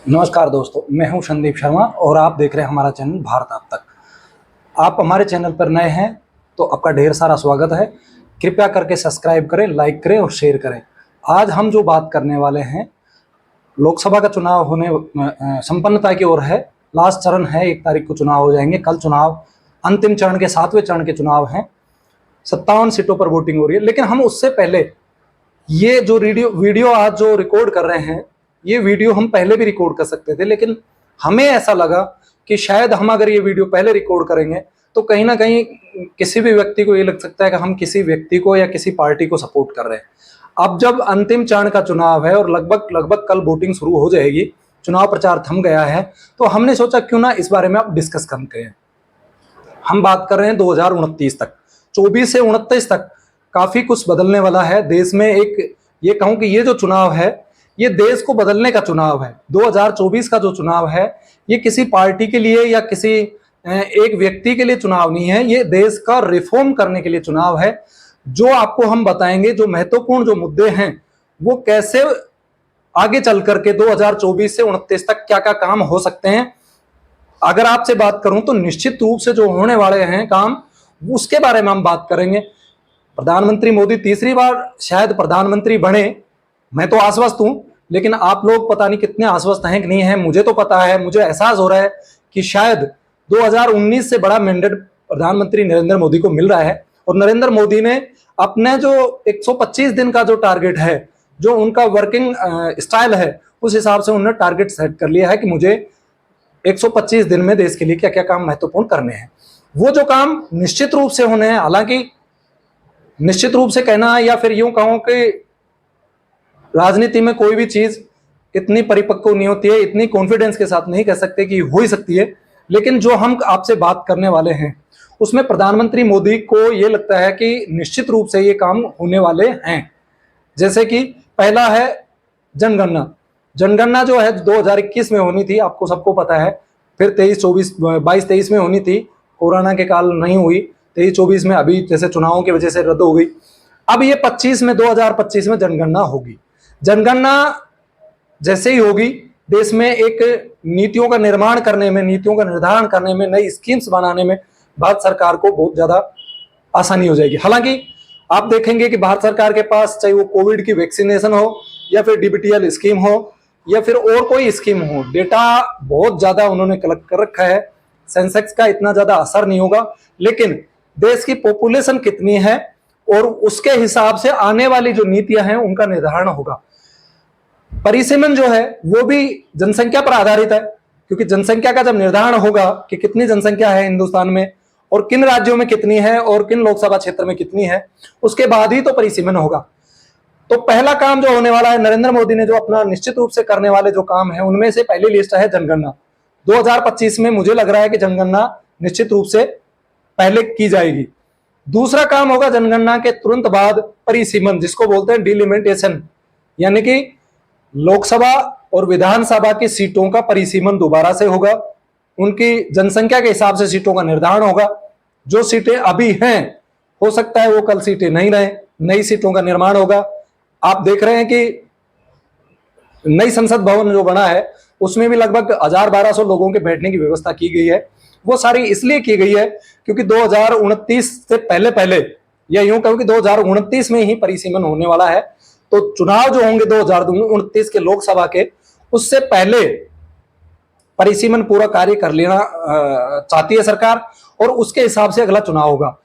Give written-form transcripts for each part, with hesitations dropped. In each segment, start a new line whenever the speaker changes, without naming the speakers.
नमस्कार दोस्तों, मैं हूं संदीप शर्मा और आप देख रहे हैं हमारा चैनल भारत अब तक। आप हमारे चैनल पर नए हैं तो आपका ढेर सारा स्वागत है। कृपया करके सब्सक्राइब करें, लाइक करें और शेयर करें। आज हम जो बात करने वाले हैं, लोकसभा का चुनाव होने संपन्नता की ओर है। लास्ट चरण है, 1 तारीख को चुनाव हो जाएंगे। कल चुनाव अंतिम चरण के 7वें चरण के चुनाव हैं। 57 सीटों पर वोटिंग हो रही है। लेकिन हम उससे पहले ये जो वीडियो आज जो रिकॉर्ड कर रहे हैं, ये वीडियो हम पहले भी रिकॉर्ड कर सकते थे, लेकिन हमें ऐसा लगा कि शायद हम अगर ये वीडियो पहले रिकॉर्ड करेंगे तो कहीं ना कहीं किसी भी व्यक्ति को ये लग सकता है कि हम किसी व्यक्ति को या किसी पार्टी को सपोर्ट कर रहे हैं। अब जब अंतिम चरण का चुनाव है और लगभग कल वोटिंग शुरू हो जाएगी, चुनाव प्रचार थम गया है, तो हमने सोचा क्यों ना इस बारे में आप डिस्कस करते हैं। हम बात कर रहे हैं 2029 तक, 24 से 29 तक काफी कुछ बदलने वाला है देश में। एक ये कहूं कि ये जो चुनाव है, ये देश को बदलने का चुनाव है। 2024 का जो चुनाव है, ये किसी पार्टी के लिए या किसी एक व्यक्ति के लिए चुनाव नहीं है, ये देश का रिफॉर्म करने के लिए चुनाव है। जो आपको हम बताएंगे, जो महत्वपूर्ण जो मुद्दे हैं, वो कैसे आगे चल करके 2024 से 29 तक क्या क्या काम हो सकते हैं। अगर आपसे बात करूं तो निश्चित रूप से जो होने वाले हैं काम, उसके बारे में हम बात करेंगे। प्रधानमंत्री मोदी तीसरी बार शायद प्रधानमंत्री बने, मैं तो आश्वस्त हूं, लेकिन आप लोग पता नहीं कितने आश्वस्त हैं कि नहीं है। मुझे तो पता है, मुझे एहसास हो रहा है कि शायद 2019 से बड़ा मैंडेट प्रधानमंत्री नरेंद्र मोदी को मिल रहा है। और नरेंद्र मोदी ने अपने जो 125 दिन का जो टारगेट है, जो उनका वर्किंग स्टाइल है, उस हिसाब से उन्होंने टारगेट सेट कर लिया है कि मुझे 125 दिन में देश के लिए क्या क्या काम महत्वपूर्ण करने हैं। वो जो काम निश्चित रूप से होने हैं, हालांकि निश्चित रूप से कहना या फिर यूं कहूं कि राजनीति में कोई भी चीज इतनी परिपक्व नहीं होती है, इतनी कॉन्फिडेंस के साथ नहीं कह सकते कि हो ही सकती है। लेकिन जो हम आपसे बात करने वाले हैं, उसमें प्रधानमंत्री मोदी को ये लगता है कि निश्चित रूप से ये काम होने वाले हैं। जैसे कि पहला है जनगणना। जनगणना जो है 2021 में होनी थी, आपको सबको पता है। फिर 22-23 में होनी थी, कोरोना के काल नहीं हुई। 23-24 में अभी जैसे चुनावों की वजह से रद्द हो गई। अब ये 2025 में जनगणना होगी। जनगणना जैसे ही होगी, देश में एक नीतियों का निर्माण करने में, नीतियों का निर्धारण करने में, नई स्कीम्स बनाने में भारत सरकार को बहुत ज्यादा आसानी हो जाएगी। हालांकि आप देखेंगे कि भारत सरकार के पास, चाहे वो कोविड की वैक्सीनेशन हो या फिर डीबीटीएल स्कीम हो या फिर और कोई स्कीम हो, डेटा बहुत ज्यादा उन्होंने कलेक्ट कर रखा है। सेंसेक्स का इतना ज्यादा असर नहीं होगा, लेकिन देश की पॉपुलेशन कितनी है और उसके हिसाब से आने वाली जो नीतियां हैं उनका निर्धारण होगा। परिसीमन जो है वो भी जनसंख्या पर आधारित है, क्योंकि जनसंख्या का जब निर्धारण होगा कि कितनी जनसंख्या है हिंदुस्तान में और किन राज्यों में कितनी है और किन लोकसभा क्षेत्र में कितनी है, उसके बाद ही तो परिसीमन होगा। तो पहला काम जो होने वाला है, नरेंद्र मोदी ने जो अपना निश्चित रूप से करने वाले जो काम है, उनमें से पहली लिस्ट है जनगणना। 2025 में मुझे लग रहा है कि जनगणना निश्चित रूप से पहले की जाएगी। दूसरा काम होगा जनगणना के तुरंत बाद परिसीमन, जिसको बोलते हैं डिलिमिटेशन, यानी कि लोकसभा और विधानसभा की सीटों का परिसीमन दोबारा से होगा। उनकी जनसंख्या के हिसाब से सीटों का निर्धारण होगा। जो सीटें अभी हैं, हो सकता है वो कल सीटें नहीं रहे, नई सीटों का निर्माण होगा। आप देख रहे हैं कि नई संसद भवन जो बना है, उसमें भी लगभग 1000-1200 लोगों के बैठने की व्यवस्था की गई है। वो सारी इसलिए की गई है क्योंकि 2029 से पहले या यूं कहूं कि 2029 में ही परिसीमन होने वाला है। तो चुनाव जो होंगे 2029 के लोकसभा के, उससे पहले परिसीमन पूरा कार्य कर लेना चाहती है सरकार, और उसके हिसाब से अगला चुनाव होगा।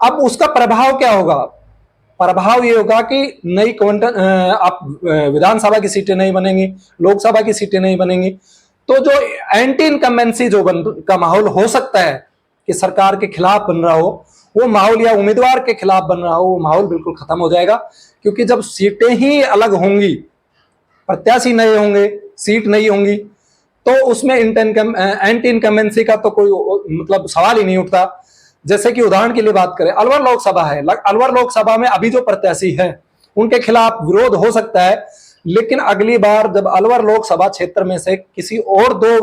अब उसका प्रभाव क्या होगा? प्रभाव ये होगा कि नई आप विधानसभा की सीटें नहीं बनेंगी, लोकसभा की सीटें नहीं बनेंगी। तो जो एंटी इनकम्बेंसी जो का माहौल हो सकता है कि सरकार के खिलाफ बन रहा हो, वो माहौल, या उम्मीदवार के खिलाफ बन रहा हो, वो माहौल बिल्कुल खत्म हो जाएगा। क्योंकि जब सीटें ही अलग होंगी, प्रत्याशी नए होंगे, सीट नहीं होंगी, तो उसमें एंटी इनकम्बेंसी का तो कोई मतलब सवाल ही नहीं उठता। जैसे कि उदाहरण के लिए बात करें, अलवर लोकसभा है। अलवर लोकसभा में अभी जो प्रत्याशी है, उनके खिलाफ विरोध हो सकता है, लेकिन अगली बार जब अलवर लोकसभा क्षेत्र में से किसी और 2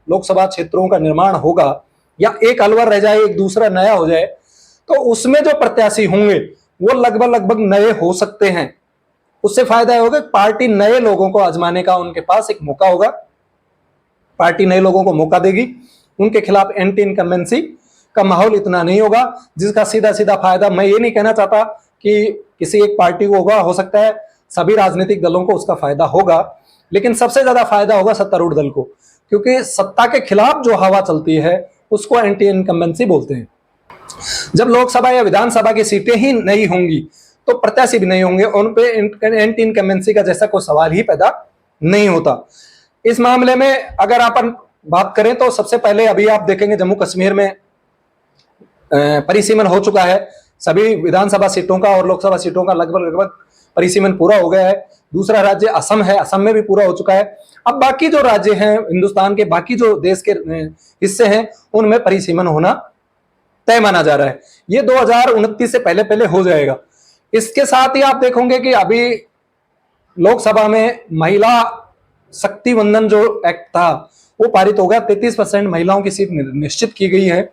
लोकसभा क्षेत्रों का निर्माण होगा, या एक अलवर रह जाए, एक दूसरा नया हो जाए, तो उसमें जो प्रत्याशी होंगे वो लगभग नए हो सकते हैं। उससे फायदा होगा, पार्टी नए लोगों को आजमाने का उनके पास एक मौका होगा। पार्टी नए लोगों को मौका देगी, उनके खिलाफ एंटी इनकम्बेंसी का माहौल इतना नहीं होगा जिसका सीधा सीधा फायदा, मैं ये नहीं कहना चाहता कि किसी एक पार्टी को होगा, हो सकता है सभी राजनीतिक दलों को उसका फायदा होगा, लेकिन सबसे ज्यादा फायदा होगा सत्तारूढ़ दल को, क्योंकि सत्ता के खिलाफ जो हवा चलती है उसको एंटी इनकम्बेंसी बोलते हैं। जब लोकसभा या विधानसभा की सीटें ही नहीं होंगी तो प्रत्याशी भी नहीं होंगे, उन पे एंटी इनकम्बेंसी का जैसा कोई सवाल ही पैदा नहीं होता। इस मामले में अगर अपन बात करें तो सबसे पहले अभी आप देखेंगे जम्मू कश्मीर में परिसीमन हो चुका है, सभी विधानसभा सीटों का और लोकसभा सीटों का लगभग परिसीमन पूरा हो गया है। दूसरा राज्य असम है, असम में भी पूरा हो चुका है। अब बाकी जो राज्य हैं हिंदुस्तान के, बाकी जो देश के हिस्से हैं, उनमें परिसीमन होना तय माना जा रहा है। ये 2029 से पहले पहले हो जाएगा। इसके साथ ही आप देखोगे कि अभी लोकसभा में महिला शक्ति वंदन जो एक्ट था वो पारित हो गया। 33% महिलाओं की सीट निश्चित की गई है।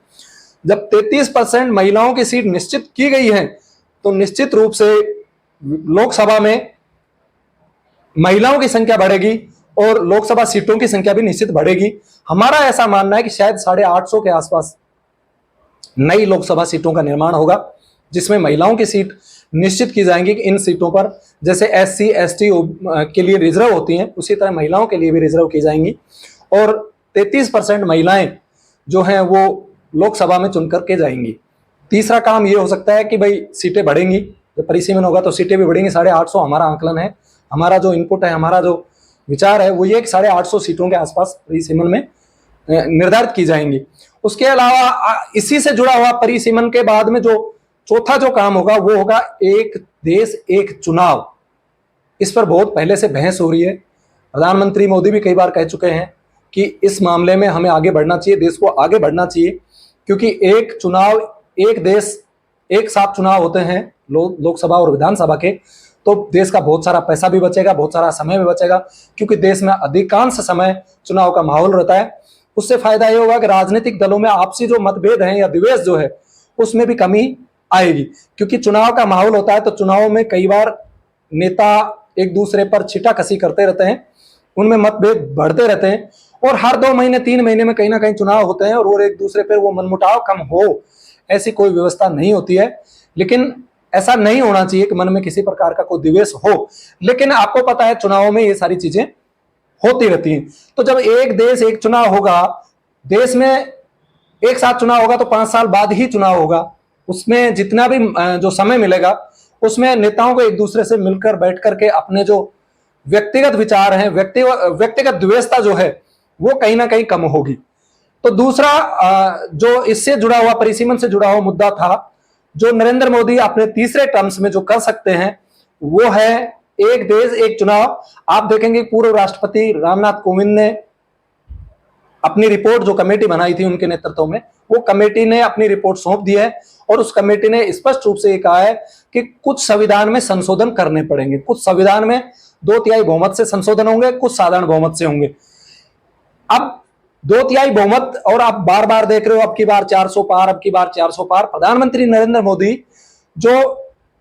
जब 33% महिलाओं की सीट निश्चित की गई है तो निश्चित रूप से लोकसभा में महिलाओं की संख्या बढ़ेगी और लोकसभा सीटों की संख्या भी निश्चित बढ़ेगी। हमारा ऐसा मानना है कि शायद 850 के आसपास नई लोकसभा सीटों का निर्माण होगा, जिसमें महिलाओं की सीट निश्चित की जाएंगी कि इन सीटों पर जैसे SC ST के लिए रिजर्व होती हैं उसी तरह महिलाओं के लिए भी रिजर्व की जाएंगी और 33% महिलाएं जो हैं वो लोकसभा में चुनकर के जाएंगी। तीसरा काम ये हो सकता है कि भाई सीटें बढ़ेंगी, जब परिसीमन होगा तो सीटें भी बढ़ेंगी। 850 हमारा आंकलन है, हमारा जो इनपुट है, हमारा जो विचार है वो ये कि 850 सीटों के आसपास परिसीमन में निर्धारित की जाएंगी। उसके अलावा इसी से जुड़ा हुआ परिसीमन के बाद में जो चौथा जो काम होगा वो होगा एक देश एक चुनाव। इस पर बहुत पहले से बहस हो रही है। प्रधानमंत्री मोदी भी कई बार कह चुके हैं कि इस मामले में हमें आगे बढ़ना चाहिए, देश को आगे बढ़ना चाहिए, क्योंकि एक चुनाव, एक देश, एक साथ चुनाव होते हैं लोकसभा और विधानसभा के, तो देश का बहुत सारा पैसा भी बचेगा, बहुत सारा समय भी बचेगा, क्योंकि देश में अधिकांश समय चुनाव का माहौल रहता है। उससे फायदा ये होगा कि राजनीतिक दलों में आपसी जो मतभेद हैं या द्वेष जो है उसमें भी कमी आएगी, क्योंकि चुनाव का माहौल होता है तो चुनाव में कई बार नेता एक दूसरे पर छिटाकसी करते रहते हैं, उनमें मतभेद बढ़ते रहते हैं और हर 2 महीने 3 महीने में कहीं ना कहीं चुनाव होते हैं और एक दूसरे पर वो मनमुटाव कम हो, ऐसी कोई व्यवस्था नहीं होती है। लेकिन ऐसा नहीं होना चाहिए कि मन में किसी प्रकार का कोई द्वेष हो, लेकिन आपको पता है चुनाव में ये सारी चीजें होती रहती हैं। तो जब एक देश एक चुनाव होगा, देश में एक साथ चुनाव होगा तो 5 साल बाद ही चुनाव होगा, उसमें जितना भी जो समय मिलेगा उसमें नेताओं को एक दूसरे से मिलकर बैठ करके अपने जो व्यक्तिगत विचार हैं, व्यक्तिगत द्वेषता जो है वो कहीं ना कहीं कम होगी। तो दूसरा जो इससे जुड़ा हुआ, परिसीमन से जुड़ा हुआ मुद्दा था जो नरेंद्र मोदी अपने तीसरे टर्म्स में जो कर सकते हैं वो है एक देश एक चुनाव। आप देखेंगे पूर्व राष्ट्रपति रामनाथ कोविंद ने अपनी रिपोर्ट जो कमेटी बनाई थी उनके नेतृत्व में, वो कमेटी ने अपनी रिपोर्ट सौंप दी है और उस कमेटी ने स्पष्ट रूप से ये कहा है कि कुछ संविधान में संशोधन करने पड़ेंगे। कुछ संविधान में 2/3 बहुमत से संशोधन होंगे, कुछ साधारण बहुमत से होंगे। अब 2/3 बहुमत, और आप बार बार देख रहे हो अब की बार 400 पार, अब की बार 400 पार। प्रधानमंत्री नरेंद्र मोदी जो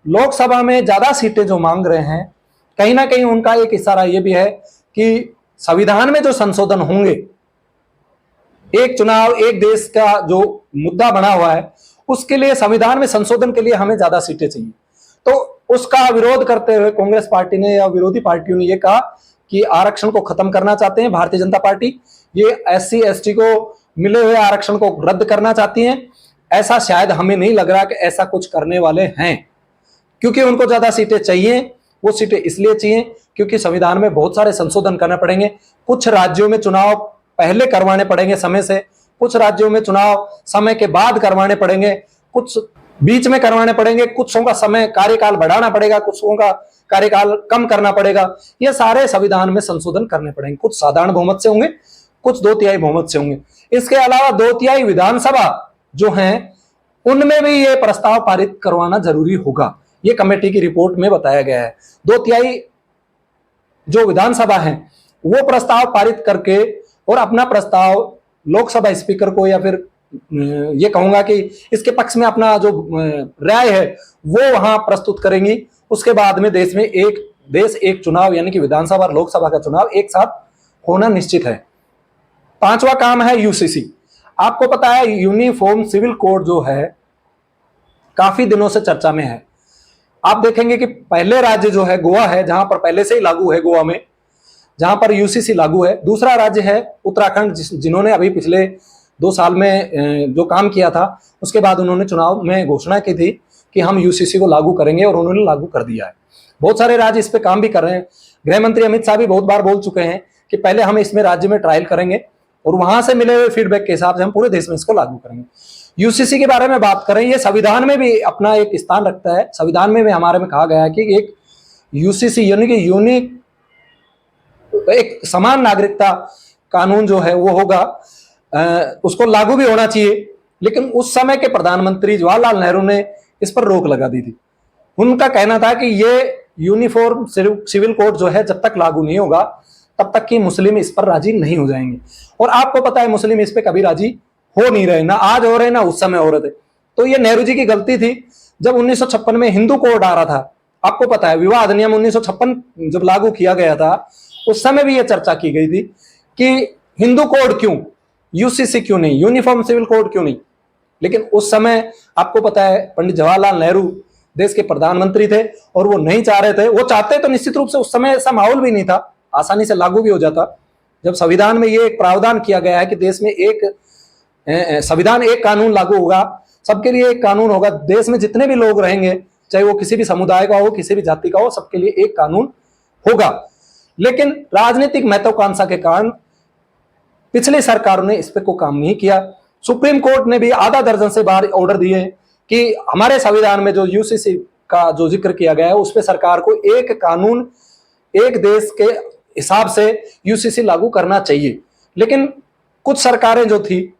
लोकसभा में ज्यादा सीटें जो मांग रहे हैं, कहीं ना कहीं उनका एक इशारा ये भी है कि संविधान में जो संशोधन होंगे, एक चुनाव एक देश का जो मुद्दा बना हुआ है उसके लिए संविधान में संशोधन के लिए हमें ज्यादा सीटें चाहिए। तो उसका विरोध करते हुए कांग्रेस पार्टी ने या विरोधी पार्टियों ने यह कहा कि आरक्षण को खत्म करना चाहते हैं। भारतीय जनता पार्टी ये SC ST को मिले हुए आरक्षण को रद्द करना चाहती है। ऐसा शायद हमें नहीं लग रहा कि ऐसा कुछ करने वाले हैं, क्योंकि उनको ज्यादा सीटें चाहिए। वो सीटें इसलिए चाहिए क्योंकि संविधान में बहुत सारे संशोधन करने पड़ेंगे। कुछ राज्यों में चुनाव पहले करवाने पड़ेंगे समय से, कुछ राज्यों में चुनाव समय के बाद करवाने पड़ेंगे, कुछ बीच में करवाने पड़ेंगे, कुछों का समय कार्यकाल बढ़ाना पड़ेगा, कुछों का कार्यकाल कम करना पड़ेगा। ये सारे संविधान में संशोधन करने पड़ेंगे। कुछ साधारण बहुमत से होंगे, कुछ 2/3 बहुमत से होंगे। इसके अलावा 2/3 विधानसभा जो हैं उनमें भी ये प्रस्ताव पारित करवाना जरूरी होगा, ये कमेटी की रिपोर्ट में बताया गया है। 2/3 जो विधानसभा है वो प्रस्ताव पारित करके और अपना प्रस्ताव लोकसभा स्पीकर को, या फिर ये कहूंगा कि इसके पक्ष में अपना जो राय है वो वहां प्रस्तुत करेंगी। उसके बाद में देश में एक देश एक चुनाव, यानी कि विधानसभा और लोकसभा का चुनाव एक साथ होना निश्चित है। पांचवा काम है यूसीसी। आपको पता है यूनिफॉर्म सिविल कोड जो है काफी दिनों से चर्चा में है। आप देखेंगे कि पहले राज्य जो है गोवा है, जहां पर पहले से ही लागू है, गोवा में जहां पर यूसीसी लागू है। दूसरा राज्य है उत्तराखंड, जिन्होंने अभी पिछले 2 साल में जो काम किया था, उसके बाद उन्होंने चुनाव में घोषणा की थी कि हम यूसीसी को लागू करेंगे, और उन्होंने लागू कर दिया है। बहुत सारे राज्य इस पे काम भी कर रहे हैं। गृह मंत्री अमित शाह भी बहुत बार बोल चुके हैं कि पहले हम इसमें राज्य में ट्रायल करेंगे और वहां से मिले हुए फीडबैक के हिसाब से हम पूरे देश में इसको लागू करेंगे। यूसीसी के बारे में बात करें, ये संविधान में भी अपना एक स्थान रखता है। संविधान में भी हमारे में कहा गया है कि एक यूसीसी यानी कि यूनिक एक समान नागरिकता कानून जो है वो होगा, उसको लागू भी होना चाहिए। लेकिन उस समय के प्रधानमंत्री जवाहरलाल नेहरू ने इस पर रोक लगा दी थी। उनका कहना था कि ये यूनिफॉर्म सिविल कोड जो है जब तक लागू नहीं होगा तब तक कि मुस्लिम इस पर राजी नहीं हो जाएंगे। और आपको पता है मुस्लिम इस पर कभी राजी हो नहीं रहे, ना आज हो रहे ना उस समय हो रहे थे। तो ये नेहरू जी की गलती थी। जब 1956 में हिंदू कोड आ रहा था, आपको पता है विवाह अधिनियम 1956 जब लागू किया गया था, उस समय भी यह चर्चा की गई थी कि हिंदू कोड क्यों, यूसीसी क्यों नहीं, यूनिफॉर्म सिविल कोड क्यों नहीं। लेकिन उस समय आपको पता है पंडित जवाहरलाल नेहरू देश के प्रधानमंत्री थे और वो नहीं चाह रहे थे। वो चाहते तो निश्चित रूप से उस समय ऐसा माहौल भी नहीं था, आसानी से लागू भी हो जाता। जब संविधान में ये एक प्रावधान किया गया है कि देश में एक संविधान एक कानून लागू होगा, सबके लिए एक कानून होगा, देश में जितने भी लोग रहेंगे चाहे वो किसी भी समुदाय का हो, किसी भी जाति का हो, सबके लिए एक कानून होगा। लेकिन राजनीतिक महत्वाकांक्षा के कारण पिछली सरकारों ने इस पे कोई काम नहीं किया। सुप्रीम कोर्ट ने भी आधा दर्जन से बाहर ऑर्डर दिए कि हमारे संविधान में जो यूसीसी का जो जिक्र किया गया है उस पे सरकार को एक कानून एक देश के हिसाब से यूसीसी लागू करना चाहिए। लेकिन कुछ सरकारें जो थी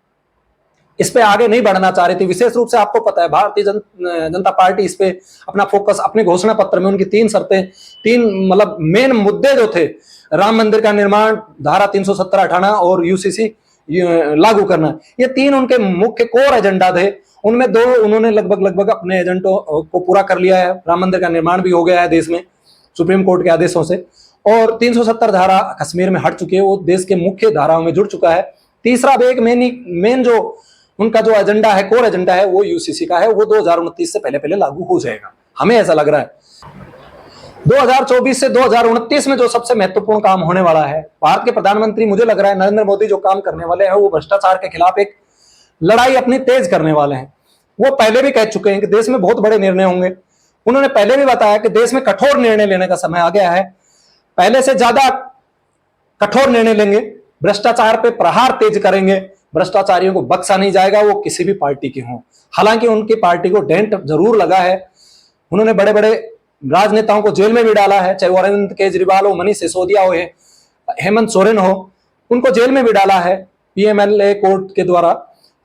इस पे आगे नहीं बढ़ना चाह रही थी। विशेष रूप से आपको पता है भारतीय जनता पार्टी इस पे अपना फोकस, अपने घोषणा पत्र में उनकी 3 शर्तें, 3 मतलब मेन मुद्दे जो थे, राम मंदिर का निर्माण, धारा 370 हटाना और यूसीसी लागू करना, ये 3 उनके मुख्य कोर एजेंडा थे। उनमें 2 उन्होंने लगभग अपने एजेंडों को पूरा कर लिया है। राम मंदिर का निर्माण भी हो गया है देश में सुप्रीम कोर्ट के आदेशों से, और 370 धारा कश्मीर में हट चुकी है, वो देश के मुख्य धाराओं में जुड़ चुका है। तीसरा भी एक मेन जो उनका जो एजेंडा है, कोर एजेंडा है, वो यूसीसी का है, वो 2029 से पहले लागू हो जाएगा, हमें ऐसा लग रहा है। 2024 से 2029 में जो सबसे महत्वपूर्ण काम होने वाला है, भारत के प्रधानमंत्री मुझे लग रहा है नरेंद्र मोदी जो काम करने वाले हैं वो भ्रष्टाचार के खिलाफ एक लड़ाई अपनी तेज करने वाले हैं। वो पहले भी कह चुके हैं कि देश में बहुत बड़े निर्णय होंगे। उन्होंने पहले भी बताया कि देश में कठोर निर्णय लेने का समय आ गया है, पहले से ज्यादा कठोर निर्णय लेंगे, भ्रष्टाचार पे प्रहार तेज करेंगे, भ्रष्टाचारियों को बख्शा नहीं जाएगा, वो किसी भी पार्टी के हों। हालांकि उनकी पार्टी को डेंट जरूर लगा है, उन्होंने बड़े बड़े राजनेताओं को जेल में भी डाला है, चाहे वो अरविंद केजरीवाल हो, मनीष सिसोदिया हो, हेमंत सोरेन हो, उनको जेल में भी डाला है पीएमएलए कोर्ट के द्वारा।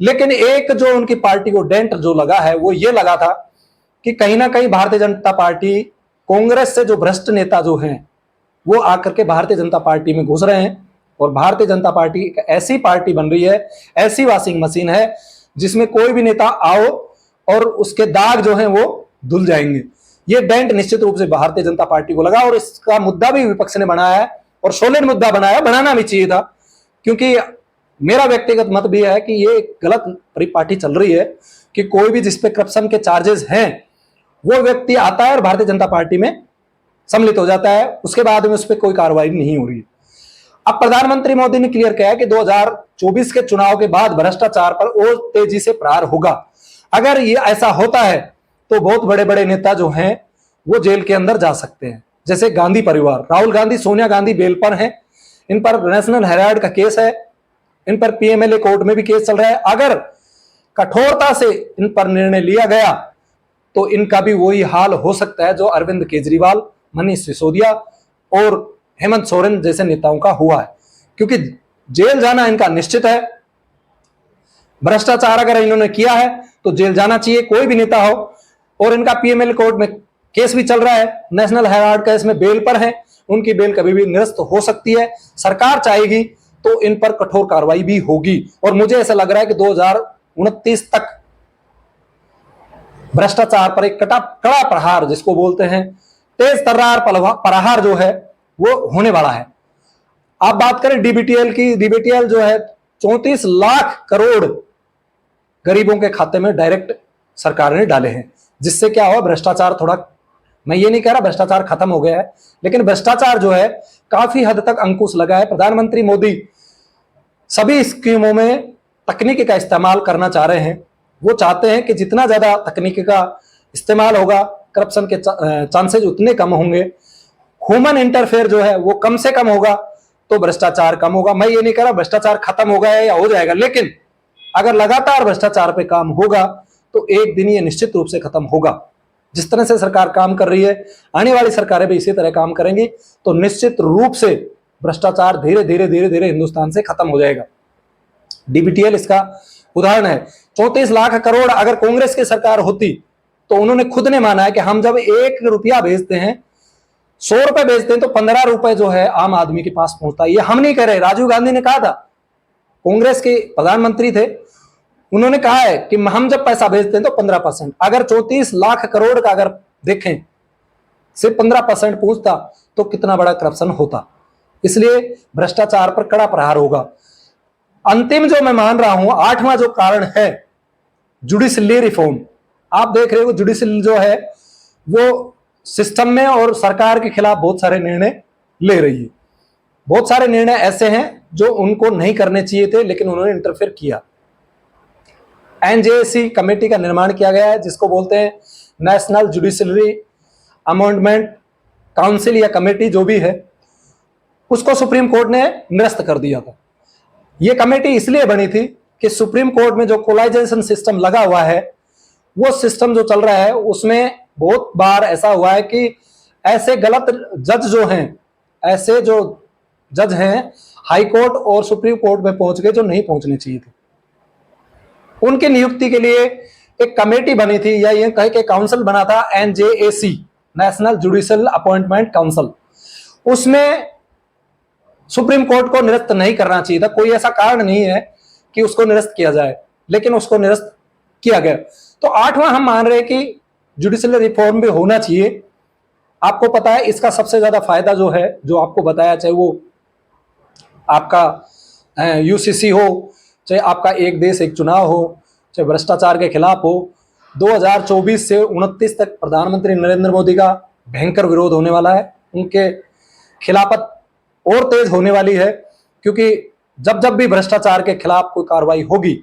लेकिन एक जो उनकी पार्टी को डेंट जो लगा है वो ये लगा था कि कहीं ना कहीं भारतीय जनता पार्टी कांग्रेस से जो भ्रष्ट नेता जो हैं वो आकर के भारतीय जनता पार्टी में घुस रहे हैं, और भारतीय जनता पार्टी एक ऐसी पार्टी बन रही है, ऐसी वॉशिंग मशीन है जिसमें कोई भी नेता आओ और उसके दाग जो हैं वो धुल जाएंगे। ये डेंट निश्चित रूप से भारतीय जनता पार्टी को लगा, और इसका मुद्दा भी विपक्ष ने बनाया है, और सॉलिड मुद्दा बनाया, बनाना भी चाहिए था। क्योंकि मेरा व्यक्तिगत मत भी है कि ये गलत परिपाटी चल रही है कि कोई भी जिसपे करप्शन के चार्जेस हैं वो व्यक्ति आता है और भारतीय जनता पार्टी में सम्मिलित हो जाता है, उसके बाद में उस पर कोई कार्रवाई नहीं हो रही है। अब प्रधानमंत्री मोदी ने क्लियर किया है कि 2024 के चुनाव के बाद भ्रष्टाचार पर और तेजी से प्रहार होगा। अगर ये ऐसा होता है तो बहुत बड़े बड़े नेता जो हैं वो जेल के अंदर जा सकते हैं, जैसे गांधी परिवार, राहुल गांधी, सोनिया गांधी बेल पर हैं, इन पर नेशनल हेराल्ड का केस है, इन पर पीएमएलए कोर्ट में भी केस चल रहा है। अगर कठोरता से इन पर निर्णय लिया गया तो इनका भी वही हाल हो सकता है जो अरविंद केजरीवाल, मनीष सिसोदिया और हेमंत सोरेन जैसे नेताओं का हुआ है, क्योंकि जेल जाना इनका निश्चित है। भ्रष्टाचार अगर इन्होंने किया है तो जेल जाना चाहिए, कोई भी नेता हो, और इनका पीएमएलए कोर्ट में केस भी चल रहा है, नेशनल हेराल्ड केस में बेल पर है, उनकी बेल कभी भी निरस्त हो सकती है। सरकार चाहेगी तो इन पर कठोर कार्रवाई भी होगी, और मुझे ऐसा लग रहा है कि 2029 तक भ्रष्टाचार पर एक कड़ा प्रहार जिसको बोलते हैं तेज तर्रार प्रहार जो है वो होने वाला है। आप बात करें डीबीटीएल की, डीबीटीएल जो है 34 लाख करोड़ गरीबों के खाते में डायरेक्ट सरकार ने डाले हैं, जिससे क्या हुआ, भ्रष्टाचार थोड़ा, मैं ये नहीं कह रहा भ्रष्टाचार खत्म हो गया है, लेकिन भ्रष्टाचार जो है काफी हद तक अंकुश लगा है। प्रधानमंत्री मोदी सभी स्कीमों में तकनीकी का इस्तेमाल करना चाह रहे हैं। वो चाहते हैं कि जितना ज्यादा तकनीकी का इस्तेमाल होगा, करप्शन के चांसेज उतने कम होंगे, ह्यूमन इंटरफेयर जो है वो कम से कम होगा, तो भ्रष्टाचार कम होगा। मैं ये नहीं कह रहा भ्रष्टाचार खत्म हो गया है या हो जाएगा, लेकिन अगर लगातार भ्रष्टाचार पे काम होगा तो एक दिन ये निश्चित रूप से खत्म होगा। जिस तरह से सरकार काम कर रही है, आने वाली सरकारें भी इसी तरह काम करेंगी, तो निश्चित रूप से भ्रष्टाचार धीरे धीरे हिंदुस्तान से खत्म हो जाएगा। डीबीटीएल इसका उदाहरण है। 34 लाख करोड़ अगर कांग्रेस की सरकार होती तो उन्होंने खुद ने माना है कि हम जब 1 रुपया भेजते हैं, 100 रुपए भेजते हैं, तो 15 रुपए जो है आम आदमी के पास पहुंचता है। ये हम नहीं कह रहे, राजीव गांधी ने कहा था, कांग्रेस के प्रधानमंत्री थे, उन्होंने कहा है कि हम जब पैसा भेजते हैं तो 15%। अगर 34 लाख करोड़ का अगर देखें सिर्फ 15% पहुंचता तो कितना बड़ा करप्शन होता। इसलिए भ्रष्टाचार पर कड़ा प्रहार होगा। अंतिम जो मैं मान रहा हूं, 8वां जो कारण है जुडिशरी रिफॉर्म। आप देख रहे हो जुडिशरी जो है वो सिस्टम में और सरकार के खिलाफ बहुत सारे निर्णय ले रही है। बहुत सारे निर्णय ऐसे हैं जो उनको नहीं करने चाहिए थे, लेकिन उन्होंने इंटरफेयर किया। एनजेसी कमेटी का निर्माण किया गया है, जिसको बोलते हैं नेशनल जुडिशरी अमेंडमेंट काउंसिल या कमेटी जो भी है, उसको सुप्रीम कोर्ट ने निरस्त कर दिया था। यह कमेटी इसलिए बनी थी कि सुप्रीम कोर्ट में जो कोलाइजेशन सिस्टम लगा हुआ है, वो सिस्टम जो चल रहा है उसमें बहुत बार ऐसा हुआ है कि ऐसे गलत जज जो हैं, ऐसे जो जज हैं हाई कोर्ट और सुप्रीम कोर्ट में पहुंच गए जो नहीं पहुंचने चाहिए थे। उनकी नियुक्ति के लिए एक कमेटी बनी थी, या ये कहे कि काउंसिल बना था, NJAC, national judicial appointment council. उसमें सुप्रीम कोर्ट को निरस्त नहीं करना चाहिए था, कोई ऐसा कारण नहीं है कि उसको निरस्त किया जाए, लेकिन उसको निरस्त किया गया। तो 8वां हम मान रहे हैं कि जुडिशियल रिफॉर्म भी होना चाहिए। आपको पता है इसका सबसे ज्यादा फायदा जो है, जो आपको बताया, चाहे वो आपका यूसीसी हो, चाहे आपका एक देश एक चुनाव हो, चाहे भ्रष्टाचार के खिलाफ हो, 2024 से 29 तक प्रधानमंत्री नरेंद्र मोदी का भयंकर विरोध होने वाला है। उनके खिलाफत और तेज होने वाली है, क्योंकि जब जब भी भ्रष्टाचार के खिलाफ कोई कार्रवाई होगी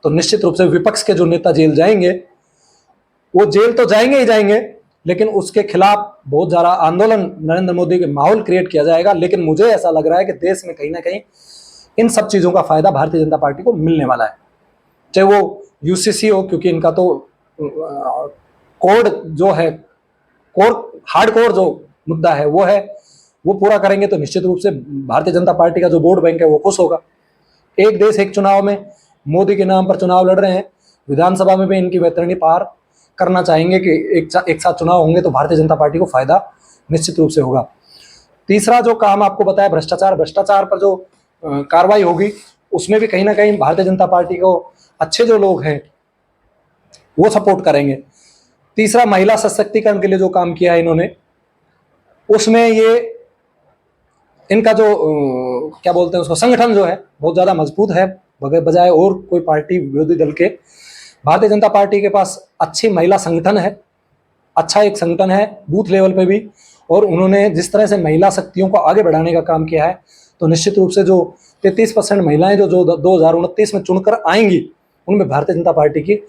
तो निश्चित रूप से विपक्ष के जो नेता जेल जाएंगे, वो जेल तो जाएंगे ही जाएंगे, लेकिन उसके खिलाफ बहुत ज्यादा आंदोलन नरेंद्र मोदी के माहौल क्रिएट किया जाएगा। लेकिन मुझे ऐसा लग रहा है कि देश में कहीं ना कहीं इन सब चीजों का फायदा भारतीय जनता पार्टी को मिलने वाला है, चाहे वो यूसीसी हो, क्योंकि इनका तो कोड जो है, कोर हार्ड कोर जो मुद्दा है वो पूरा करेंगे तो निश्चित रूप से भारतीय जनता पार्टी का जो वोट बैंक है वो खुश होगा। एक देश एक चुनाव में मोदी के नाम पर चुनाव लड़ रहे हैं, विधानसभा में भी इनकी वैतरणी पार करना चाहेंगे कि एक साथ चुनाव होंगे, तो भारतीय जनता पार्टी को फायदा निश्चित रूप से होगा। तीसरा जो काम आपको बताया, भ्रष्टाचार पर जो कार्रवाई होगी, उसमें भी कहीं ना कहीं भारतीय जनता पार्टी को अच्छे जो लोग हैं वो सपोर्ट करेंगे। तीसरा, महिला सशक्तिकरण के लिए जो काम किया है इन्होंने, उसमें ये इनका जो क्या बोलते हैं उसको, संगठन जो है बहुत ज्यादा मजबूत है, बजाय और कोई पार्टी विरोधी दल के। भारतीय जनता पार्टी के पास अच्छी महिला संगठन है, अच्छा एक संगठन है बूथ लेवल पे भी, और उन्होंने जिस तरह से महिला शक्तियों को आगे बढ़ाने का काम किया है, तो निश्चित रूप से जो 33% महिलाएं जो 2029 में चुनकर आएंगी, उनमें भारतीय जनता पार्टी की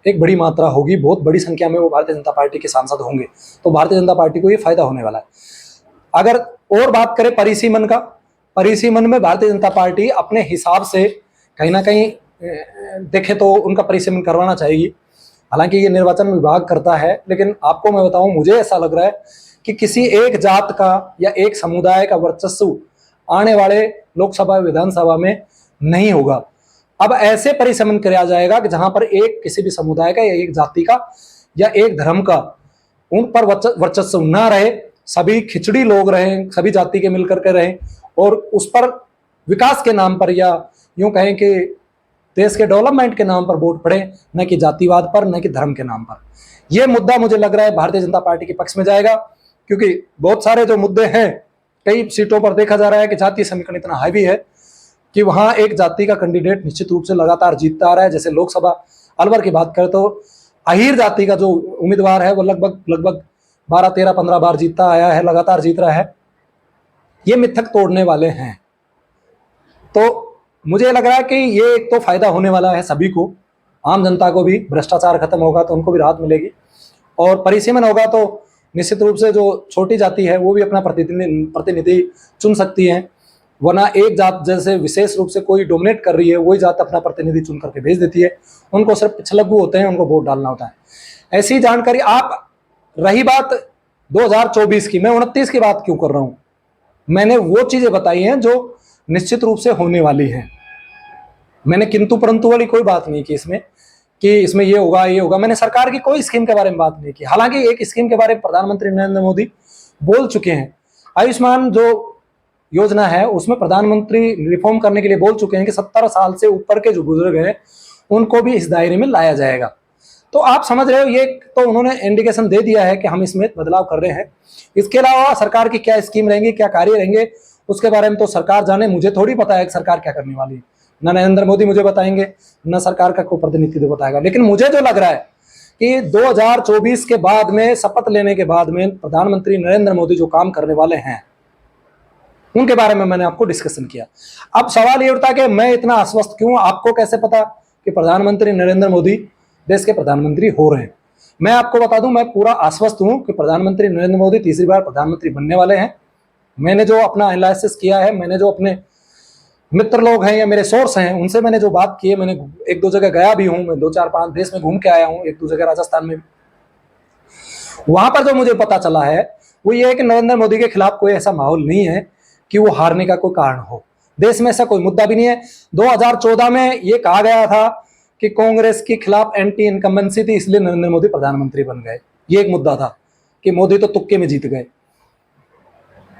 एक बड़ी मात्रा होगी, बहुत बड़ी संख्या में वो भारतीय जनता पार्टी के सांसद होंगे, तो भारतीय जनता पार्टी को ये फायदा होने वाला है। अगर और बात करें परिसीमन का, परिसीमन में भारतीय जनता पार्टी अपने हिसाब से कहीं ना कहीं देखे तो उनका परिसीमन करवाना चाहिए। हालांकि ये निर्वाचन विभाग करता है, लेकिन आपको मैं बताऊं, मुझे ऐसा लग रहा है कि किसी एक जात का या एक समुदाय का वर्चस्व आने वाले लोकसभा विधानसभा में नहीं होगा। अब ऐसे परिसीमन किया जाएगा कि जहां पर एक किसी भी समुदाय का या एक जाति का या एक धर्म का उन पर वर्चस्व ना रहे, सभी खिचड़ी लोग रहें, सभी जाति के मिलकर के रहें, और उस पर विकास के नाम पर या यूं कहें कि देश के डेवलपमेंट के नाम पर वोट पड़े, न कि जातिवाद पर, न कि धर्म के नाम पर। यह मुद्दा मुझे लग रहा है भारतीय जनता पार्टी के पक्ष में जाएगा, क्योंकि बहुत सारे जो मुद्दे हैं, कई सीटों पर देखा जा रहा है कि जातीय समीकरण इतना हावी है कि वहाँ एक जाति का कैंडिडेट निश्चित रूप से लगातार जीतता आ रहा है। जैसे लोकसभा अलवर की बात करें तो अहीर जाति का जो उम्मीदवार है वो लगभग 12, 13, 15 बार जीतता आया है, लगातार जीत रहा है। ये मिथक तोड़ने वाले हैं। तो मुझे लग रहा है कि ये एक तो फायदा होने वाला है सभी को, आम जनता को भी। भ्रष्टाचार खत्म होगा तो उनको भी राहत मिलेगी, और परिसीमन होगा तो निश्चित रूप से जो छोटी जाति है वो भी अपना प्रतिनिधि चुन सकती है। वरना एक जात जैसे विशेष रूप से कोई डोमिनेट कर रही है, वही जात अपना प्रतिनिधि चुन करके भेज देती है। उनको सिर्फ पिछलग्गू होते हैं, उनको वोट डालना होता है। ऐसी जानकारी आप, रही बात 2024 की, मैं 29 की बात क्यों कर रहा हूं? मैंने वो चीजें बताई हैं जो निश्चित रूप से होने वाली है। मैंने किंतु परंतु वाली कोई बात नहीं की इसमें, कि इसमें ये होगा ये होगा। मैंने सरकार की कोई स्कीम के बारे में बात नहीं की। हालांकि एक स्कीम के बारे में प्रधानमंत्री नरेंद्र मोदी बोल चुके हैं। आयुष्मान जो योजना है उसमें प्रधानमंत्री रिफॉर्म करने के लिए बोल चुके हैं कि 70 साल से ऊपर के जो बुजुर्ग हैं उनको भी इस दायरे में लाया जाएगा। तो आप समझ रहे हो, ये तो उन्होंने इंडिकेशन दे दिया है कि हम इसमें बदलाव कर रहे हैं। इसके अलावा सरकार की क्या स्कीम रहेंगी, क्या कार्य रहेंगे, उसके बारे में तो सरकार जाने। मुझे थोड़ी पता है कि सरकार क्या करने वाली है। न नरेंद्र मोदी मुझे बताएंगे, न सरकार का कोई प्रतिनिधि बताएगा। लेकिन मुझे जो लग रहा है कि 2024 के बाद में, शपथ लेने के बाद में, प्रधानमंत्री नरेंद्र मोदी जो काम करने वाले हैं उनके बारे में मैंने आपको डिस्कशन किया। अब सवाल ये उठता है कि मैं इतना आश्वस्त क्यों? आपको कैसे पता कि प्रधानमंत्री नरेंद्र मोदी देश के प्रधानमंत्री हो रहे हैं? मैं आपको बता दूं, मैं पूरा आश्वस्त हूं कि प्रधानमंत्री नरेंद्र मोदी तीसरी बार प्रधानमंत्री बनने वाले हैं। मैंने जो अपना एनालिसिस किया है, मैंने जो अपने मित्र लोग हैं या मेरे सोर्स हैं उनसे मैंने जो बात की है, मैंने 1-2 जगह गया भी हूं, मैं 2-4-5 देश में घूम के आया हूं, 1-2 जगह राजस्थान में। वहां पर जो मुझे पता चला है वो ये है कि नरेंद्र मोदी के खिलाफ कोई ऐसा माहौल नहीं है कि वो हारने का कोई कारण हो। देश में ऐसा कोई मुद्दा भी नहीं है। 2014 में ये कहा गया था कि कांग्रेस के खिलाफ एंटी इनकम्बेंसी थी, इसलिए नरेंद्र मोदी प्रधानमंत्री बन गए। ये एक मुद्दा था कि मोदी तो तुक्के में जीत गए।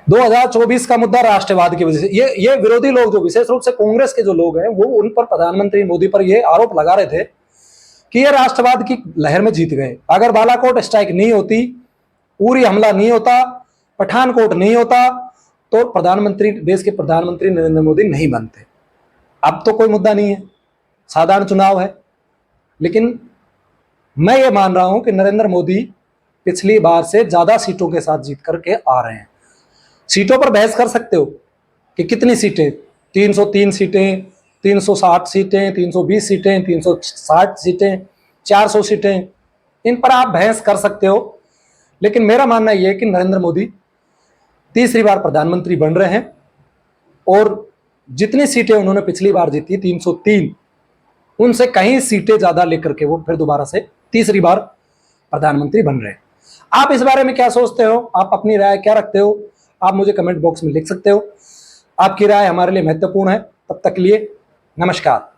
2024 का मुद्दा राष्ट्रवाद की वजह से, ये विरोधी लोग जो विशेष रूप से कांग्रेस के जो लोग हैं वो उन पर, प्रधानमंत्री मोदी पर ये आरोप लगा रहे थे कि ये राष्ट्रवाद की लहर में जीत गए। अगर बालाकोट स्ट्राइक नहीं होती, उरी हमला नहीं होता, पठानकोट नहीं होता, तो प्रधानमंत्री, देश के प्रधानमंत्री नरेंद्र मोदी नहीं बनते। अब तो कोई मुद्दा नहीं है, साधारण चुनाव है। लेकिन मैं ये मान रहा हूं कि नरेंद्र मोदी पिछली बार से ज्यादा सीटों के साथ जीत करके आ रहे हैं। सीटों पर बहस कर सकते हो कि कितनी सीटें, 303 सीटें, 360 सीटें, 320 सीटें, 360 सीटें, 400 सीटें, इन पर आप बहस कर सकते हो। लेकिन मेरा मानना यह है कि नरेंद्र मोदी तीसरी बार प्रधानमंत्री बन रहे हैं, और जितनी सीटें उन्होंने पिछली बार जीती 303, उनसे कहीं सीटें ज्यादा लेकर के वो फिर दोबारा से तीसरी बार प्रधानमंत्री बन रहे हैं। आप इस बारे में क्या सोचते हो? आप अपनी राय क्या रखते हो? आप मुझे कमेंट बॉक्स में लिख सकते हो। आपकी राय हमारे लिए महत्वपूर्ण है। तब तक के लिए नमस्कार।